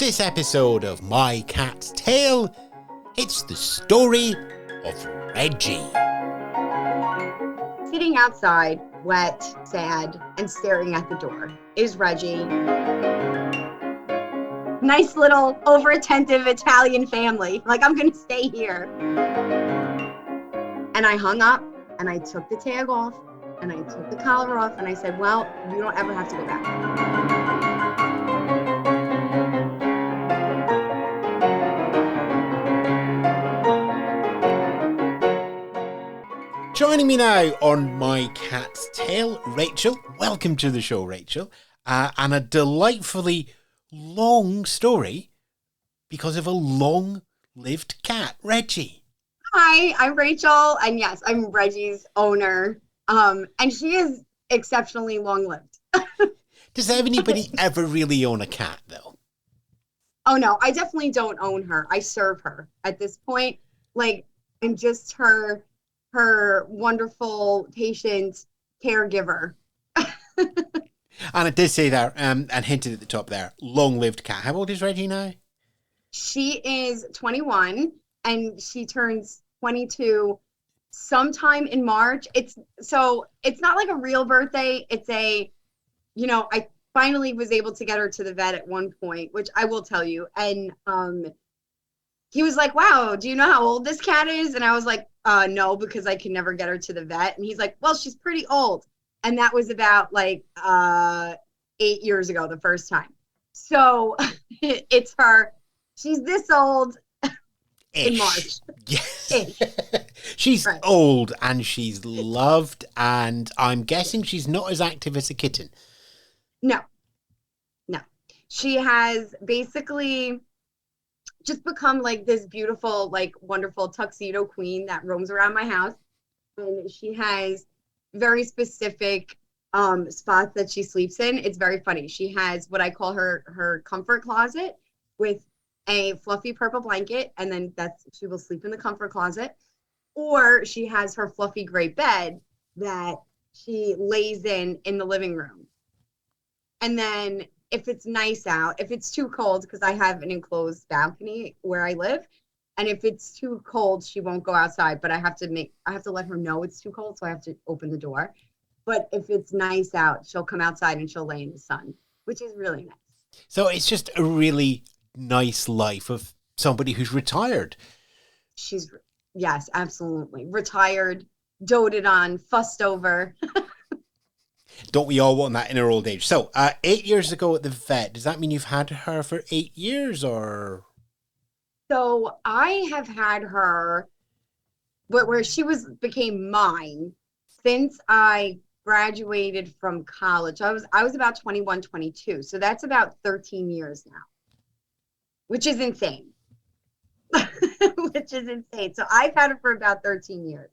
this episode of My Cat's Tale, it's the story of Regi. Sitting outside, wet, sad, and staring at the door is Regi. Nice little over-attentive Italian family. Like, I'm gonna stay here. And I hung up, and I took the tag off, and I took the collar off, and I said, well, you don't ever have to go back. Joining me now on My Cat's Tale, Rachel. Welcome to the show, Rachel. And a delightfully long story because of a long-lived cat, Regi. Hi, I'm Rachel, and yes, I'm Regi's owner. And she is exceptionally long-lived. Does anybody ever really own a cat, though? Oh, no, I definitely don't own her. I serve her at this point. Like, I'm just her wonderful, patient caregiver. And it did say there, and hinted at the top there, long-lived cat. How old is Regi now? She is 21, and she turns 22 sometime in March. It's not like a real birthday. It's I finally was able to get her to the vet at one point, which I will tell you. And he was like, wow, do you know how old this cat is? And I was like, no, because I can never get her to the vet. And he's like, well, she's pretty old. And that was about 8 years ago, the first time. So it's her. She's this old in March. Yeah. She's right. Old and she's loved. And I'm guessing she's not as active as a kitten. No. She has basically just become like this beautiful, wonderful tuxedo queen that roams around my house. And she has very specific spots that she sleeps in. It's very funny. She has what I call her comfort closet with a fluffy purple blanket, and then she will sleep in the comfort closet. Or she has her fluffy gray bed that she lays in the living room. And then if it's nice out, if it's too cold, because I have an enclosed balcony where I live, and if it's too cold, she won't go outside, but I have to let her know it's too cold, so I have to open the door. But if it's nice out, she'll come outside and she'll lay in the sun, which is really nice. So it's just a really nice life of somebody who's retired. Yes, absolutely. Retired, doted on, fussed over. Don't we all want that in our old age? So 8 years ago at the vet, does that mean you've had her for 8 years or? So I have had her where she became mine since I graduated from college. I was about 21, 22. So that's about 13 years now, which is insane. So I've had her for about 13 years.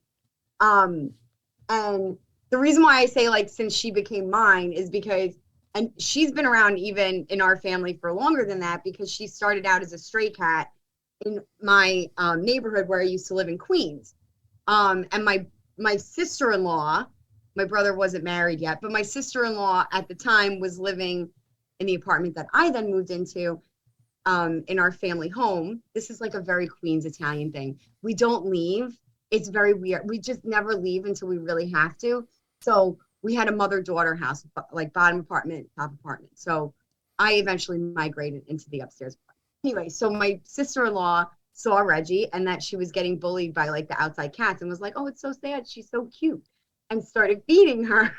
And the reason why I say since she became mine is because, and she's been around even in our family for longer than that, because she started out as a stray cat in my neighborhood where I used to live in Queens. And my sister-in-law, my brother wasn't married yet, but my sister-in-law at the time was living in the apartment that I then moved into in our family home. This is like a very Queens Italian thing. We don't leave. It's very weird. We just never leave until we really have to. So we had a mother-daughter house, like bottom apartment, top apartment. So I eventually migrated into the upstairs apartment. Anyway, so my sister-in-law saw Regi and that she was getting bullied by the outside cats and was like, oh, it's so sad. She's so cute. And started feeding her.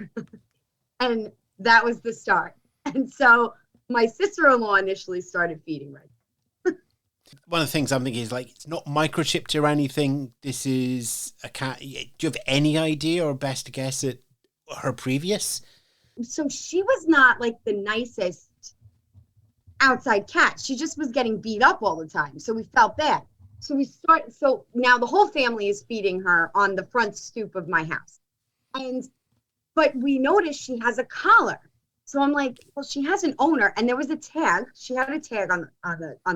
And that was the start. And so my sister-in-law initially started feeding Regi. One of the things I'm thinking is it's not microchipped or anything. This is a cat. Do you have any idea or best guess at her previous? So she was not the nicest outside cat. She just was getting beat up all the time. So we felt bad. So now the whole family is feeding her on the front stoop of my house. But we noticed she has a collar. So I'm like, well, she has an owner, and there was a tag. She had a tag on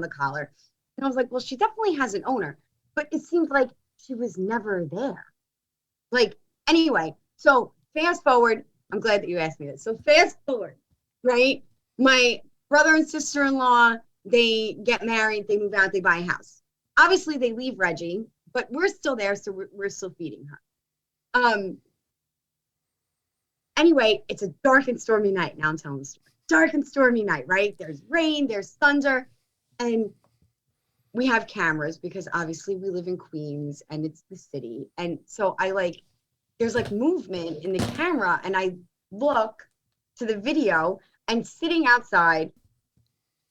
the collar. And I was like, well, she definitely has an owner, but it seemed like she was never there. Anyway, so fast forward, I'm glad that you asked me this. So fast forward, right? My brother and sister-in-law they get married, they move out, they buy a house. Obviously, they leave Regi, but we're still there, so we're still feeding her. Anyway, it's a dark and stormy night. Now I'm telling the story. Dark and stormy night, right? There's rain, there's thunder, and we have cameras because obviously we live in Queens and it's the city. And so there's like movement in the camera, and I look to the video, and sitting outside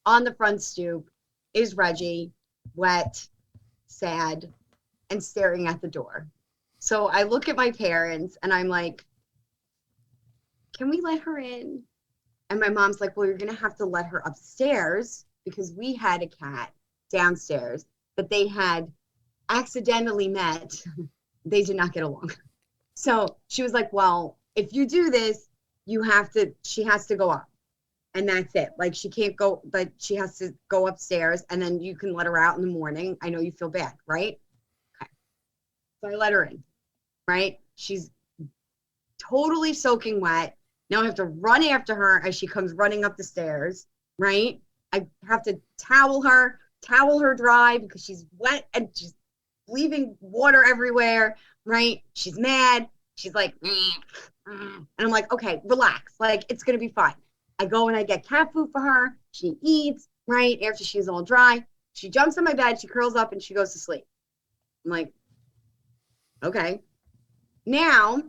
on the front stoop is Regi, wet, sad, and staring at the door. So I look at my parents and I'm like, can we let her in? And my mom's like, well, you're going to have to let her upstairs because we had a cat downstairs that they had accidentally met. They did not get along. So she was like, well, if you do this, she has to go up. And that's it. Like, she can't go, but she has to go upstairs, and then you can let her out in the morning. I know you feel bad, right? Okay. So I let her in, right? She's totally soaking wet. Now I have to run after her as she comes running up the stairs, right? I have to towel her dry because she's wet and she's leaving water everywhere, right? She's mad. She's like, and I'm like, okay, relax. Like, it's going to be fine. I go and I get cat food for her. She eats, right? After she's all dry, she jumps on my bed, she curls up, and she goes to sleep. I'm like, okay. Now,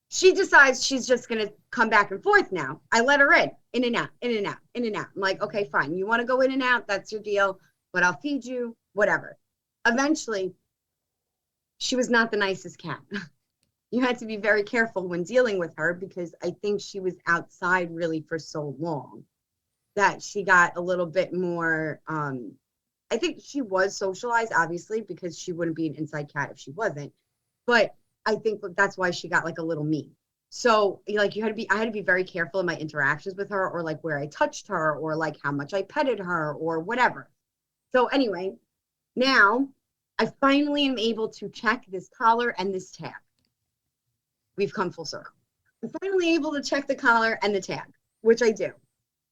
she decides she's just going to come back and forth now. I let her in and out, in and out, in and out. I'm like, okay, fine. You want to go in and out? That's your deal. But I'll feed you, whatever. Eventually, she was not the nicest cat. You had to be very careful when dealing with her because I think she was outside really for so long that she got a little bit more, I think she was socialized, obviously, because she wouldn't be an inside cat if she wasn't. But I think that's why she got like a little mean. So like I had to be very careful in my interactions with her, or like where I touched her, or like how much I petted her or whatever. So anyway, now I finally am able to check this collar and this tag. We've come full circle. I'm finally able to check the collar and the tag, which I do.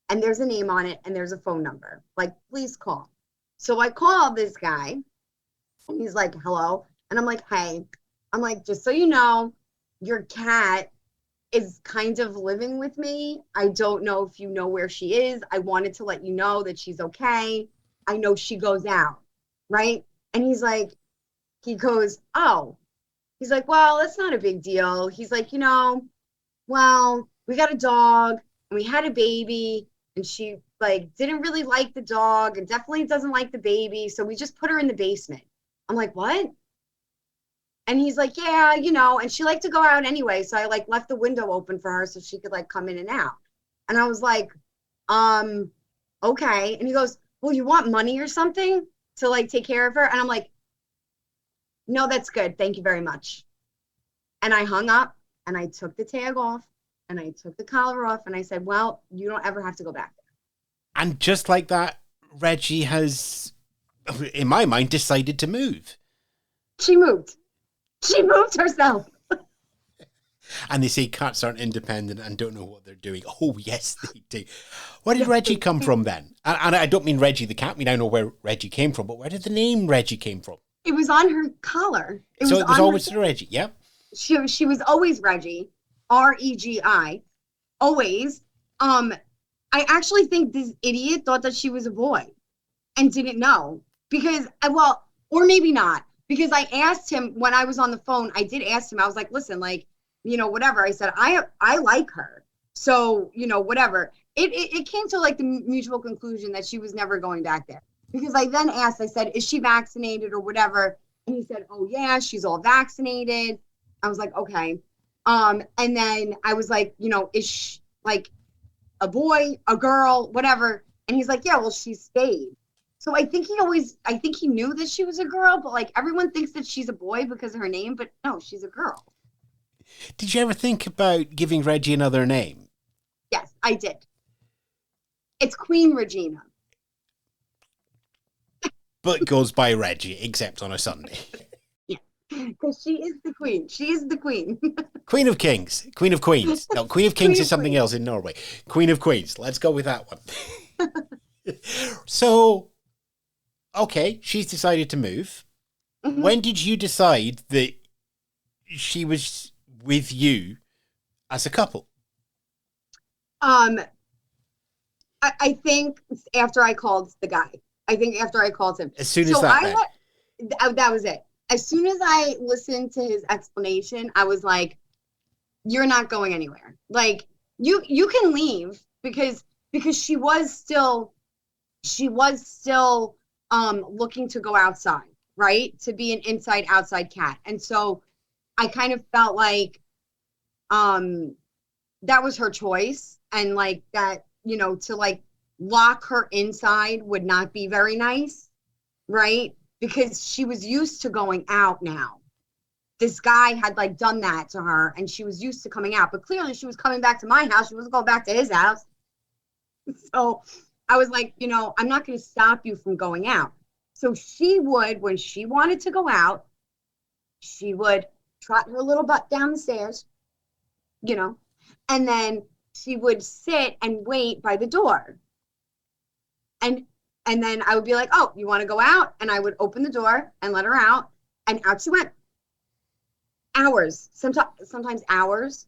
And there's a name on it and there's a phone number. Like, please call. So I call this guy and he's like, hello. And I'm like, hey. I'm like, just so you know, your cat is kind of living with me. I don't know if you know where she is. I wanted to let you know that she's okay. I know she goes out, right? And he's like, he goes, oh. He's like, well, that's not a big deal. He's like, well, we got a dog and we had a baby and she like didn't really like the dog and definitely doesn't like the baby. So we just put her in the basement. I'm like, what? And he's like, yeah, and she liked to go out anyway. So I like left the window open for her so she could like come in and out. And I was like, okay. And he goes, well, you want money or something to like take care of her? And I'm like, no, that's good. Thank you very much. And I hung up and I took the tag off and I took the collar off and I said, well, you don't ever have to go back there. And just like that, Regi has, in my mind, decided to move. She moved. She moved herself. And they say cats aren't independent and don't know what they're doing. Oh, yes, they do. Where did Regi come from then? And I don't mean Regi the cat. I mean, I know where Regi came from, but where did the name Regi came from? It was on her collar. It was always Regi, yeah? She was always Regi, Regi, always. I actually think this idiot thought that she was a boy and didn't know because, or maybe not, because I asked him when I was on the phone, I did ask him, I was like, listen, like, whatever. I said, I like her. So, whatever. It came to like the mutual conclusion that she was never going back there. Because I then asked, I said, is she vaccinated or whatever? And he said, oh, yeah, she's all vaccinated. I was like, okay. And then I was like, is she like a boy, a girl, whatever? And he's like, yeah, well, she's spayed. So I think he knew that she was a girl, but like everyone thinks that she's a boy because of her name, but no, she's a girl. Did you ever think about giving Regi another name? Yes, I did. It's Queen Regina. But goes by Regi, except on a Sunday. Yeah, because she is the queen. She is the queen. Queen of Kings. Queen of Queens. No, Queen of Kings is something else in Norway. Queen of Queens. Let's go with that one. So, okay, she's decided to move. Mhm. When did you decide that she was with you as a couple? Um, I think after I called the guy, I think after I called him. As soon as So that, then. that was it. As soon as I listened to his explanation, I was like, you're not going anywhere. Like you can leave because she was still looking to go outside, right? To be an inside outside cat. And so I kind of felt like um that was her choice, and like that, to like lock her inside would not be very nice, right? Because she was used to going out now. This guy had like done that to her and she was used to coming out, but clearly she was coming back to my house. She wasn't going back to his house. So I was like, I'm not going to stop you from going out. So she would, when she wanted to go out, she would trot her little butt down the stairs, you know, and then she would sit and wait by the door. And and then I would be like, "Oh, you want to go out?" And I would open the door and let her out, and out she went. Hours, sometimes hours.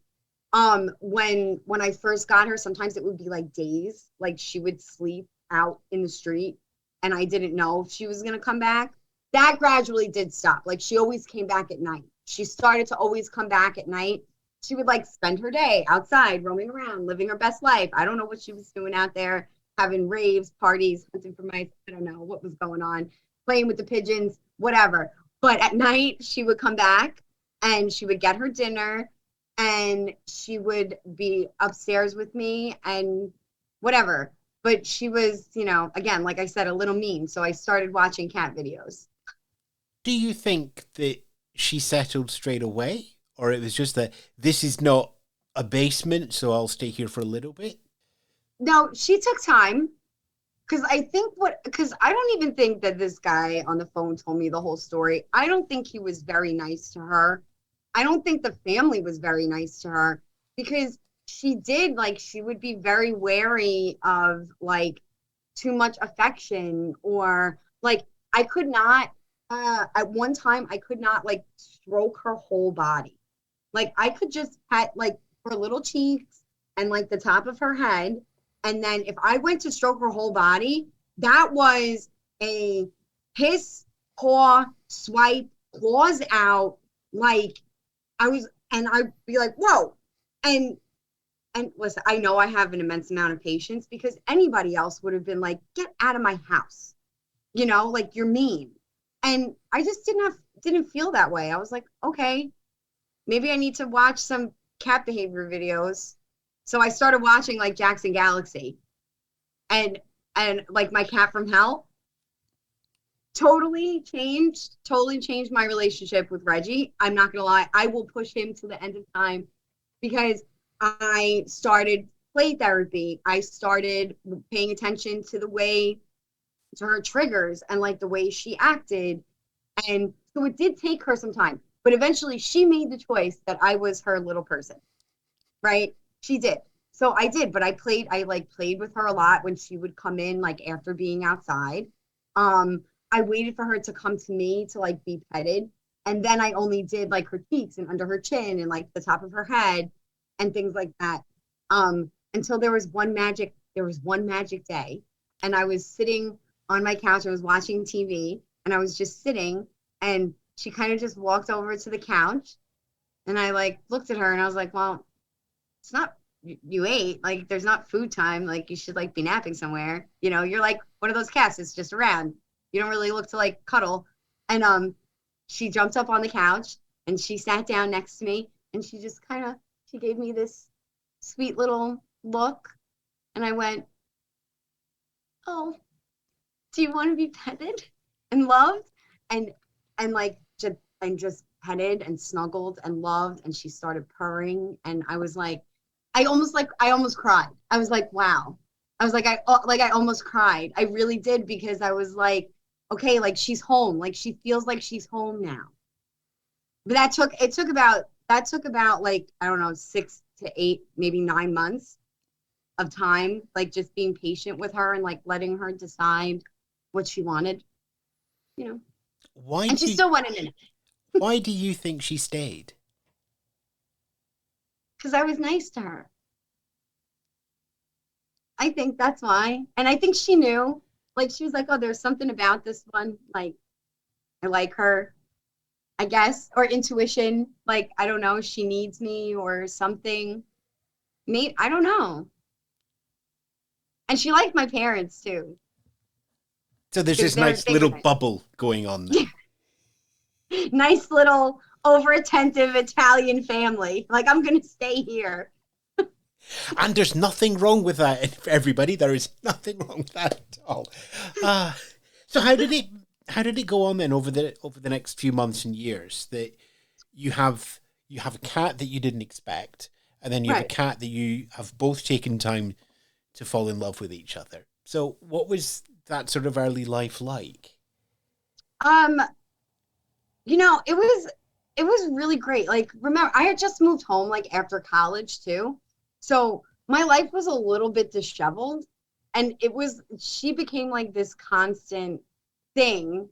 When I first got her, sometimes it would be like days. Like she would sleep out in the street, and I didn't know if she was gonna come back. That gradually did stop. Like she always came back at night. She started to always come back at night. She would like spend her day outside, roaming around, living her best life. I don't know what she was doing out there, having raves, parties, hunting for mice. I don't know what was going on, playing with the pigeons, whatever. But at night, she would come back and she would get her dinner and she would be upstairs with me and whatever. But she was, again, like I said, a little mean. So I started watching cat videos. Do you think that she settled straight away? Or it was just that this is not a basement, so I'll stay here for a little bit? No, she took time because I don't even think that this guy on the phone told me the whole story. I don't think he was very nice to her. I don't think the family was very nice to her because she would be very wary of like too much affection or like I could not at one time I could not like stroke her whole body. Like I could just pet like her little cheeks and like the top of her head. And then if I went to stroke her whole body, that was a piss, paw, swipe, claws out. Like and I'd be like, whoa. And listen, I know I have an immense amount of patience because anybody else would have been like, get out of my house. Like you're mean. And I just didn't feel that way. I was like, okay, maybe I need to watch some cat behavior videos. So I started watching like Jackson Galaxy and like my cat from hell totally changed my relationship with Reggie. I'm not gonna lie, I will push him to the end of time because I started play therapy. I started paying attention to the way to her triggers and like the way she acted. And so it did take her some time, but eventually she made the choice that I was her little person, right? She did. So I did, but I like played with her a lot when she would come in, like after being outside. I waited for her to come to me to like be petted. And then I only did like her cheeks and under her chin and like the top of her head and things like that. Until there was one magic day. And I was sitting on my couch, I was watching TV, and I was just sitting, and she kind of just walked over to the couch. And I like looked at her and I was like, well, it's not you ate like there's not food time, like you should like be napping somewhere, you're like one of those cats that's just around, you don't really look to like cuddle. And she jumped up on the couch and she sat down next to me and she just kind of she gave me this sweet little look and I went, oh, do you want to be petted and loved? And like just petted and snuggled and loved, and she started purring and I was like, I almost cried. I was like, wow. I was like, I almost cried. I really did because I was like, okay, like she's home. Like she feels like she's home now. But that took about like, I don't know, 6 to 8, maybe 9 months of time, like just being patient with her and like letting her decide what she wanted, you know. Why And do she you, still wanted it why do you think she stayed? because I was nice to her. I think that's why. And I think she knew. Like she was like, oh, there's something about this one. Like I like her, I guess, or intuition. Like, I don't know, she needs me or something. Maybe I don't know. And she liked my parents too. So there's this nice They were little nice. bubble going on there. Nice little over attentive Italian family. Like I'm gonna stay here. And there's nothing wrong with that, everybody. There is nothing wrong with that at all. Uh, so how did it go on then over the next few months and years that you have a cat that you didn't expect, and then you have a Right. cat that you have both taken time to fall in love with each other. So what was that sort of early life like? Um, it was really great. Like, remember, I had just moved home like after college too. So my life was a little bit disheveled. And she became like this constant thing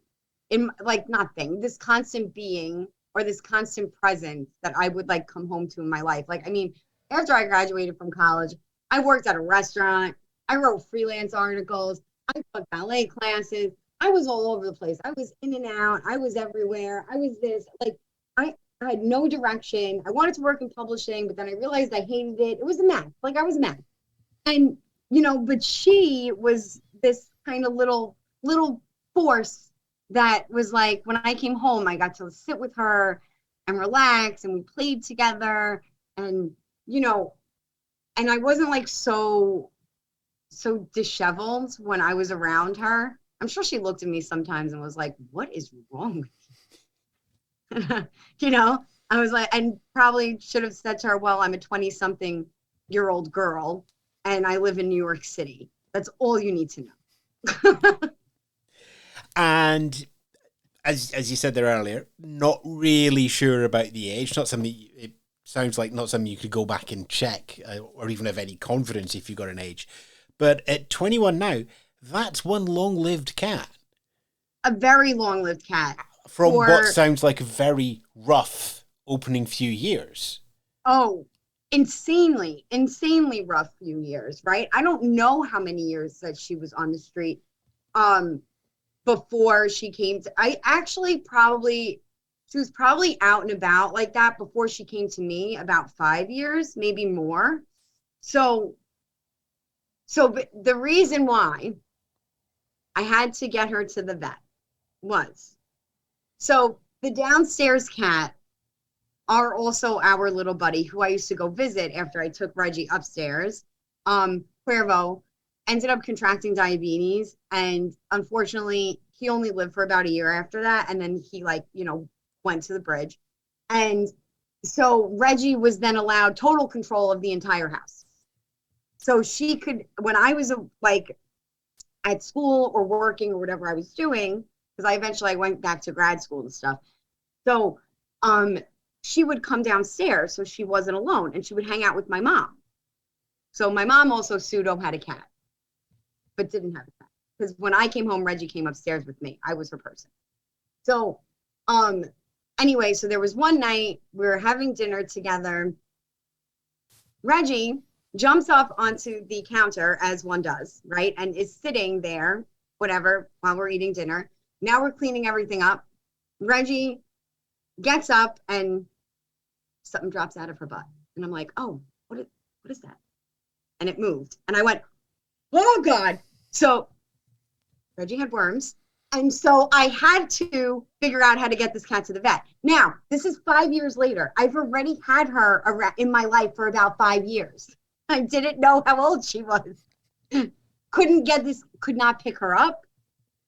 like not thing, this constant being or this constant presence that I would like come home to in my life. Like, I mean, after I graduated from college, I worked at a restaurant, I wrote freelance articles, I took ballet classes, I was all over the place. I was in and out. I was everywhere. I was this like I had no direction. I wanted to work in publishing, but then I realized I hated it. It was a mess. Like I was a mess. And but she was this kind of little force that was like when I came home, I got to sit with her and relax and we played together and you know, and I wasn't like so disheveled when I was around her. I'm sure she looked at me sometimes and was like, "What is wrong with you?" I was like, and probably should have said to her, "Well, I'm a 20-something-year-old girl and I live in New York City. That's all you need to know." And as you said there earlier, not really sure about the age. Not something. It sounds like not something you could go back and check, or even have any confidence if you got an age. But at 21 now, that's one long-lived cat A very long-lived cat from what for sounds like a very rough opening few years. oh, insanely rough few years, right? I don't know how many years that she was on the street. Um, before she came to I actually probably she was probably out and about like that before she came to me, about 5 years, maybe more. So but the reason why I had to get her to the vet was so the downstairs cat are also our little buddy who I used to go visit after I took Reggie upstairs. Cuervo ended up contracting diabetes, and unfortunately, he only lived for about a year after that, and then he went to the bridge, and so Reggie was then allowed total control of the entire house. So she could, when I was like at school or working or whatever I was doing, because I went back to grad school and stuff. So she would come downstairs so she wasn't alone and she would hang out with my mom. So my mom also pseudo had a cat, but didn't have a cat. Because when I came home, Reggie came upstairs with me. I was her person. So anyway, so there was one night we were having dinner together. Reggie jumps up onto the counter as one does, right? And is sitting there, whatever, while we're eating dinner. Now we're cleaning everything up. Reggie gets up and something drops out of her butt. And I'm like, oh, what is that? And it moved. And I went, oh God. So Reggie had worms. And so I had to figure out how to get this cat to the vet. Now, this is 5 years later. I've already had her in my life for about 5 years. I didn't know how old she was. Could not pick her up.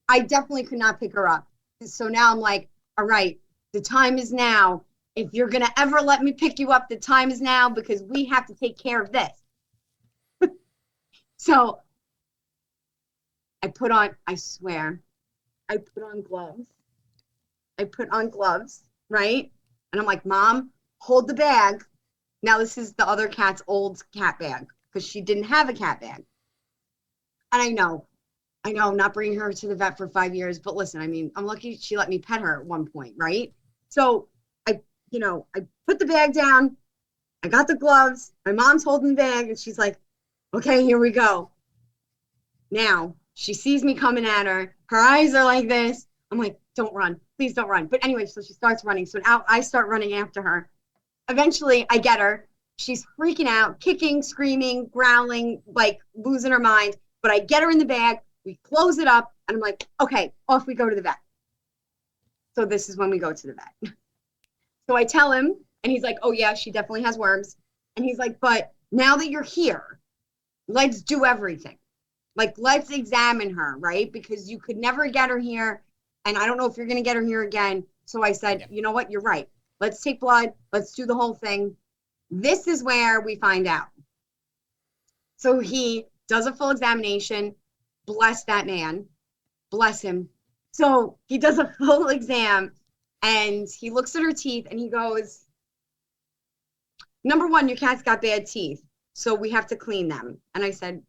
I definitely could not pick her up. So now I'm like, all right, the time is now. If you're going to ever let me pick you up, the time is now because we have to take care of this. So I swear, I put on gloves. Right? And I'm like, Mom, hold the bag. Now this is the other cat's old cat bag. because she didn't have a cat bag. And I know, not bringing her to the vet for 5 years, but listen, I mean, I'm lucky she let me pet her at one point, right? So I put the bag down. I got the gloves. My mom's holding the bag, and she's like, okay, here we go. Now she sees me coming at her. Her eyes are like this. I'm like, don't run. Please don't run. But anyway, so she starts running. So now I start running after her. Eventually, I get her. She's freaking out, kicking, screaming, growling, like losing her mind. But I get her in the bag. We close it up. And I'm like, okay, off we go to the vet. So this is when we go to the vet. So I tell him, and he's like, oh, yeah, she definitely has worms. And he's like, but now that you're here, let's do everything. Like, let's examine her, right? Because you could never get her here. And I don't know if you're going to get her here again. So I said, you know what? You're right. Let's take blood. Let's do the whole thing. This is where we find out. So he does a full examination. Bless that man. Bless him. So he does a full exam and he looks at her teeth and he goes, number one, your cat's got bad teeth, so we have to clean them. And I said,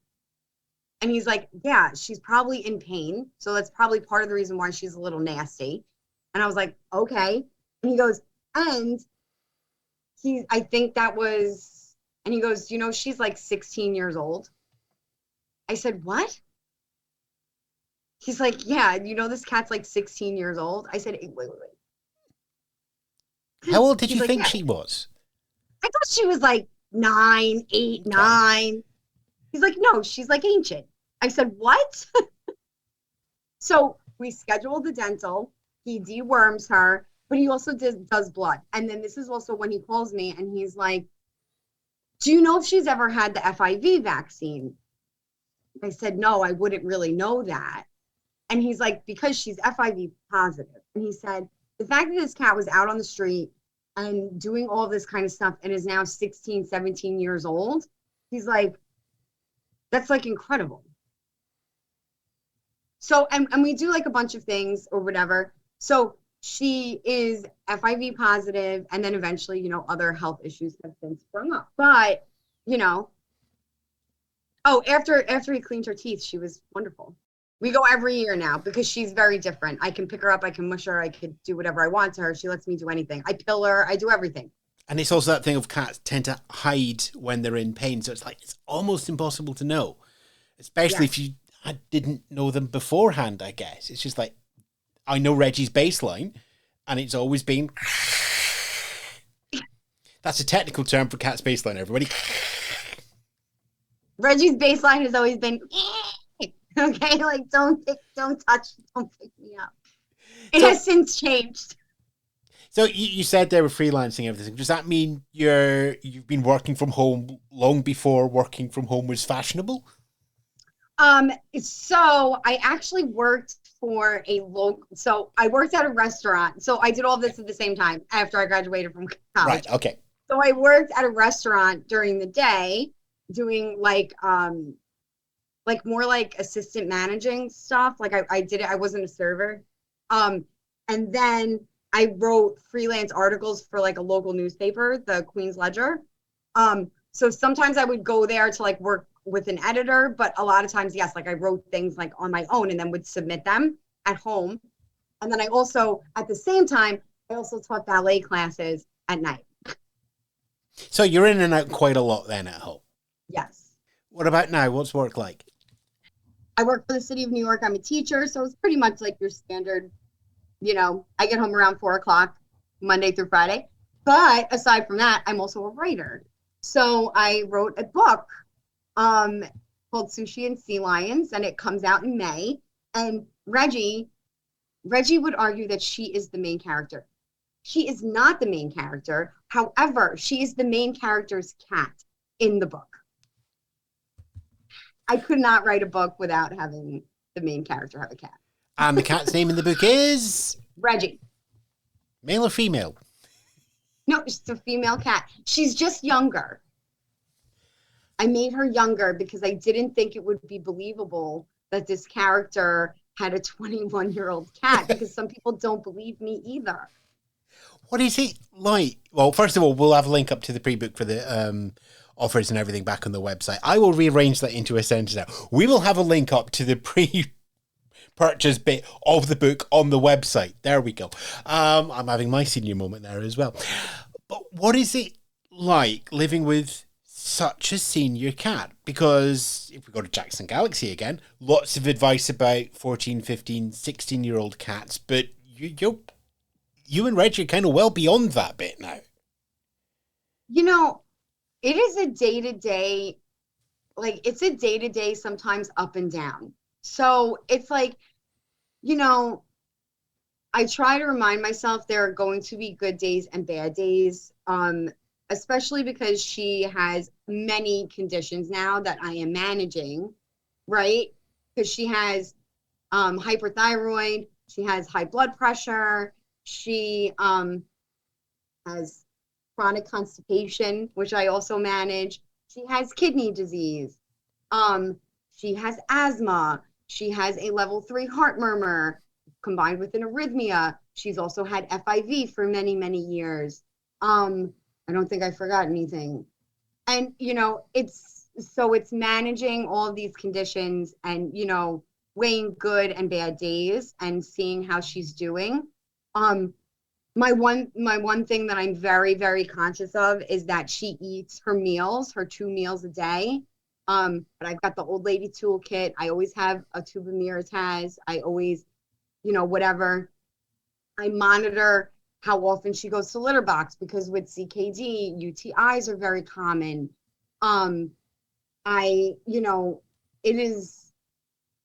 and he's like, yeah, she's probably in pain. So that's probably part of the reason why she's a little nasty. And I was like, okay. And he goes, and I think that was, and he goes, you know, she's like 16 years old. I said, what? He's like, yeah, you know, this cat's like 16 years old. I said, wait. How old did He's you like, think yeah. she was? I thought she was like 9, 8, 9. He's like, no, she's like ancient. I said, what? So we scheduled the dental. He deworms her, but he also does blood. And then this is also when he calls me and he's like, do you know if she's ever had the FIV vaccine? I said, no, I wouldn't really know that. And he's like, because she's FIV positive. And he said, the fact that this cat was out on the street and doing all this kind of stuff and is now 16, 17 years old, he's like, that's like incredible. So, and we do like a bunch of things or whatever. So she is FIV positive, and then eventually, you know, other health issues have been sprung up. But, you know, after he cleaned her teeth, she was wonderful. We go every year now because she's very different. I can pick her up, I can mush her, I could do whatever I want to her. She lets me do anything. I pill her, I do everything. And it's also that thing of cats tend to hide when they're in pain. So it's like, it's almost impossible to know, especially if I didn't know them beforehand, I guess. It's just like, I know Reggie's baseline, and it's always been... That's a technical term for cat's baseline, everybody. Reggie's baseline has always been... Okay, like, don't touch, don't pick me up. It has since changed. So you said they were freelancing everything. Does that mean you've been working from home long before working from home was fashionable? So I actually worked for so I worked at a restaurant. So I did all this at the same time after I graduated from college. Right, okay. So I worked at a restaurant during the day doing like more like assistant managing stuff. Like I did it, I wasn't a server. And then I wrote freelance articles for like a local newspaper, the Queen's Ledger. So sometimes I would go there to like work with an editor, but a lot of times, yes, like I wrote things like on my own and then would submit them at home. And then I also, at the same time, I also taught ballet classes at night. So you're in and out quite a lot then at home? Yes. What about now? What's work like? I work for the city of New York. I'm a teacher, so it's pretty much like your standard, you know, I get home around 4:00, Monday through Friday. But aside from that, I'm also a writer. So I wrote a book called Sushi and Sea Lions, and it comes out in May. And Regi would argue that she is the main character. She is not the main character. However, she is the main character's cat in the book. I could not write a book without having the main character have a cat. And the cat's name in the book is? Regi. Male or female? No, it's a female cat. She's just younger. I made her younger because I didn't think it would be believable that this character had a 21-year-old cat, because some people don't believe me either. What is it like? Well, first of all, we'll have a link up to the pre-book for the offers and everything back on the website. I will rearrange that into a sentence now. We will have a link up to the purchase bit of the book on the website. There we go. I'm having my senior moment there as well. But what is it like living with such a senior cat? Because if we go to Jackson Galaxy again, lots of advice about 14, 15, 16-year-old cats, but you and Reggie are kind of well beyond that bit now. You know, it is a day-to-day, like it's a day-to-day, sometimes up and down. So it's like, you know, I try to remind myself there are going to be good days and bad days, especially because she has many conditions now that I am managing, right? Because she has hyperthyroid, she has high blood pressure, she has chronic constipation, which I also manage. She has kidney disease. She has asthma. She has a level 3 heart murmur combined with an arrhythmia. She's also had FIV for many, many years. I don't think I forgot anything. And, it's managing all of these conditions and, weighing good and bad days and seeing how she's doing. My one thing that I'm very, very conscious of is that she eats her meals, her 2 meals a day. But I've got the old lady toolkit. I always have a tube of Mirataz. I always, whatever. I monitor how often she goes to litter box because with CKD, UTIs are very common. It is,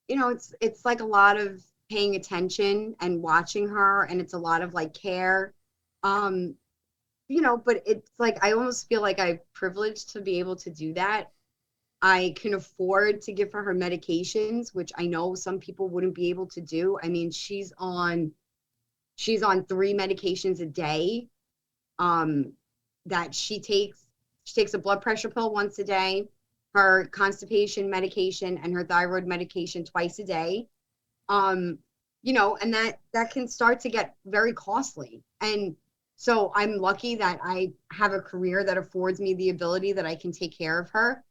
it's like a lot of paying attention and watching her, and it's a lot of like care. But it's like I almost feel like I'm privileged to be able to do that. I can afford to give her medications, which I know some people wouldn't be able to do. I mean, she's on 3 medications a day that she takes. She takes a blood pressure pill once a day, her constipation medication, and her thyroid medication twice a day. And that can start to get very costly. And so I'm lucky that I have a career that affords me the ability that I can take care of her.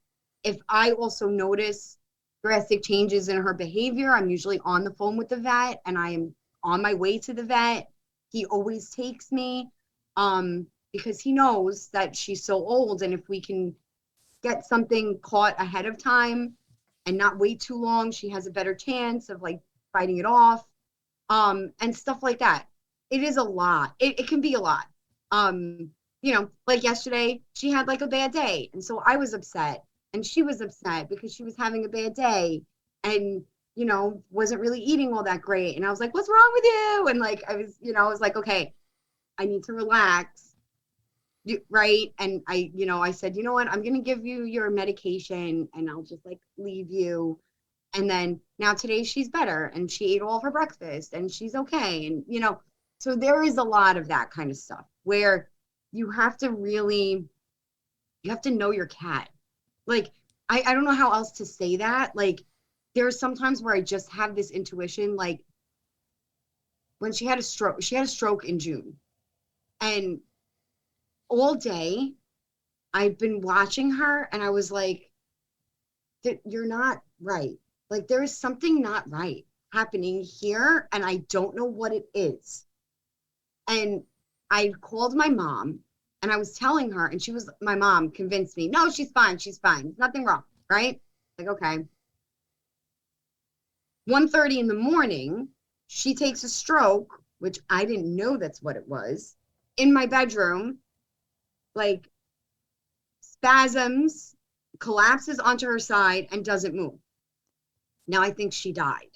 If I also notice drastic changes in her behavior, I'm usually on the phone with the vet and I am on my way to the vet. He always takes me because he knows that she's so old. And if we can get something caught ahead of time and not wait too long, she has a better chance of like fighting it off and stuff like that. It is a lot. It can be a lot. Like yesterday, she had like a bad day. And so I was upset. And she was upset because she was having a bad day and, wasn't really eating all that great. And I was like, what's wrong with you? And like, I was like, okay, I need to relax. Right. And I said, you know what, I'm going to give you your medication and I'll just like leave you. And then now today she's better and she ate all of her breakfast and she's okay. And, so there is a lot of that kind of stuff where you have to know your cat. Like, I don't know how else to say that. Like, there's sometimes where I just have this intuition, like when she had a stroke in June. And all day I've been watching her and I was like, you're not right. Like, there is something not right happening here and I don't know what it is. And I called my mom and I was telling her, and my mom convinced me, no, she's fine. There's nothing wrong, right? Like, okay. 1:30 in the morning, she takes a stroke, which I didn't know that's what it was, in my bedroom, like spasms, collapses onto her side and doesn't move. Now I think she died.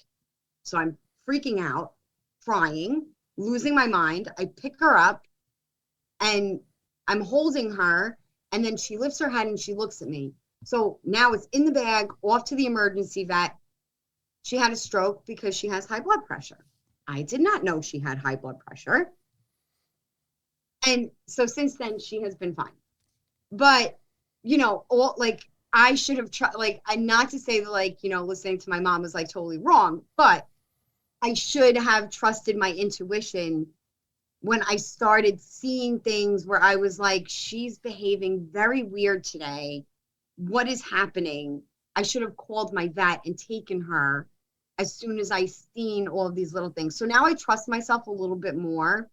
So I'm freaking out, crying, losing my mind. I pick her up and I'm holding her, and then she lifts her head and she looks at me. So now it's in the bag, off to the emergency vet. She had a stroke because she has high blood pressure. I did not know she had high blood pressure. And so since then, she has been fine. But, I should have tried, not to say that, listening to my mom was totally wrong, but I should have trusted my intuition when I started seeing things where I was like, she's behaving very weird today. what is happening? I should have called my vet and taken her as soon as I seen all of these little things. So now I trust myself a little bit more.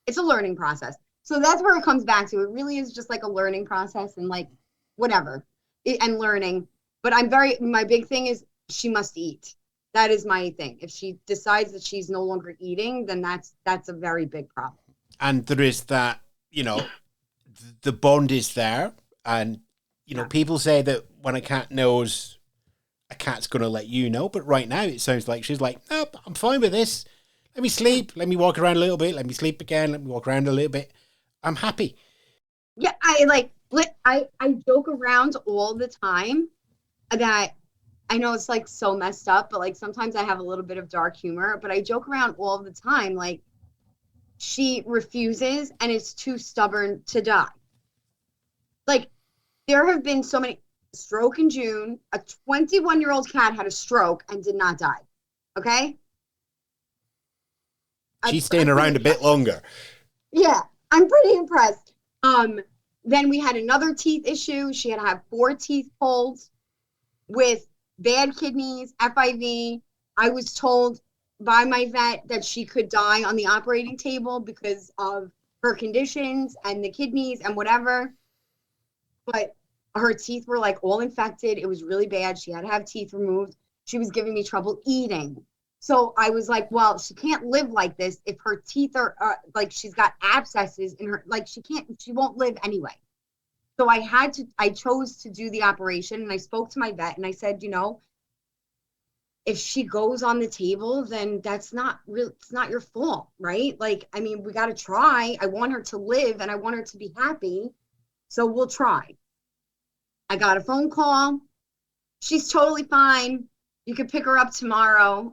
It's a learning process. So that's where it comes back to. It really is just like a learning process and like whatever and learning. But my big thing is she must eat. That is my thing. If she decides that she's no longer eating, then that's a very big problem. And there is that, the bond is there. And, people say that when a cat knows, a cat's going to let you know. But right now it sounds like she's like, nope, I'm fine with this. Let me sleep. Let me walk around a little bit. Let me sleep again. Let me walk around a little bit. I'm happy. Yeah, I joke around all the time that I know it's like so messed up, but like sometimes I have a little bit of dark humor, but I joke around all the time. Like she refuses and is too stubborn to die. Like there have been so many stroke in June. A 21-year-old cat had a stroke and did not die. Okay. She's staying around a bit longer. Yeah, I'm pretty impressed. Then we had another teeth issue. She had to have 4 teeth pulled with bad kidneys, FIV. I was told by my vet that she could die on the operating table because of her conditions and the kidneys and whatever. But her teeth were like all infected. It was really bad. She had to have teeth removed. She was giving me trouble eating. So I was like, well, she can't live like this if her teeth are like she's got abscesses in her, like she won't live anyway. So I chose to do the operation, and I spoke to my vet and I said, if she goes on the table, then it's not your fault, right? Like, I mean, we got to try. I want her to live and I want her to be happy. So we'll try. I got a phone call. She's totally fine. You could pick her up tomorrow.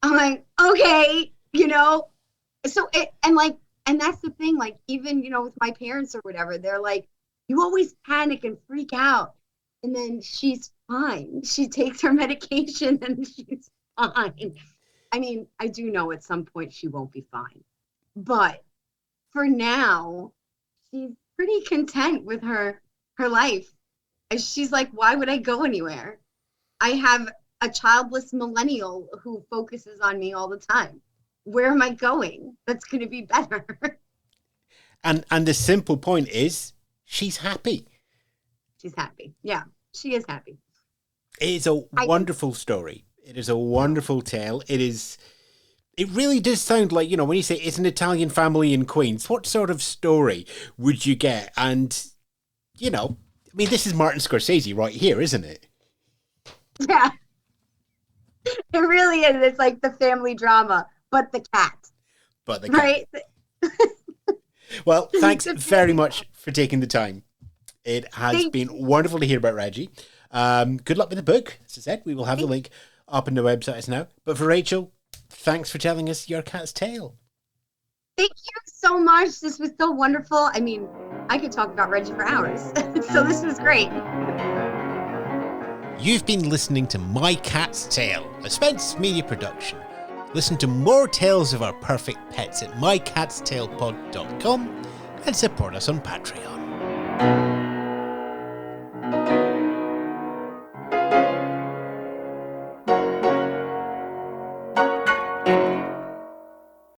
I'm like, okay, so and that's the thing, like, even, with my parents or whatever, they're like, you always panic and freak out. And then she's fine. She takes her medication and she's fine. I mean, I do know at some point she won't be fine. But for now, she's pretty content with her life. And she's like, why would I go anywhere? I have a childless millennial who focuses on me all the time. Where am I going? That's going to be better. And the simple point is, she's happy. She's happy. Yeah, she is happy. It is a wonderful story. It is a wonderful tale. It really does sound like, when you say it's an Italian family in Queens, what sort of story would you get? And, this is Martin Scorsese right here, isn't it? Yeah. It really is. It's like the family drama, but the cat. But the cat. Right? Well, thanks very much for taking the time. It has been wonderful to hear about Regi. Good luck with the book. As I said, we will have the link up on the website now. But for Rachel, thanks for telling us your cat's tale. Thank you so much. This was so wonderful. I mean, I could talk about Regi for hours. So this was great. You've been listening to My Cat's Tale, a Spence Media production. Listen to more tales of our perfect pets at mycatstalepod.com and support us on Patreon.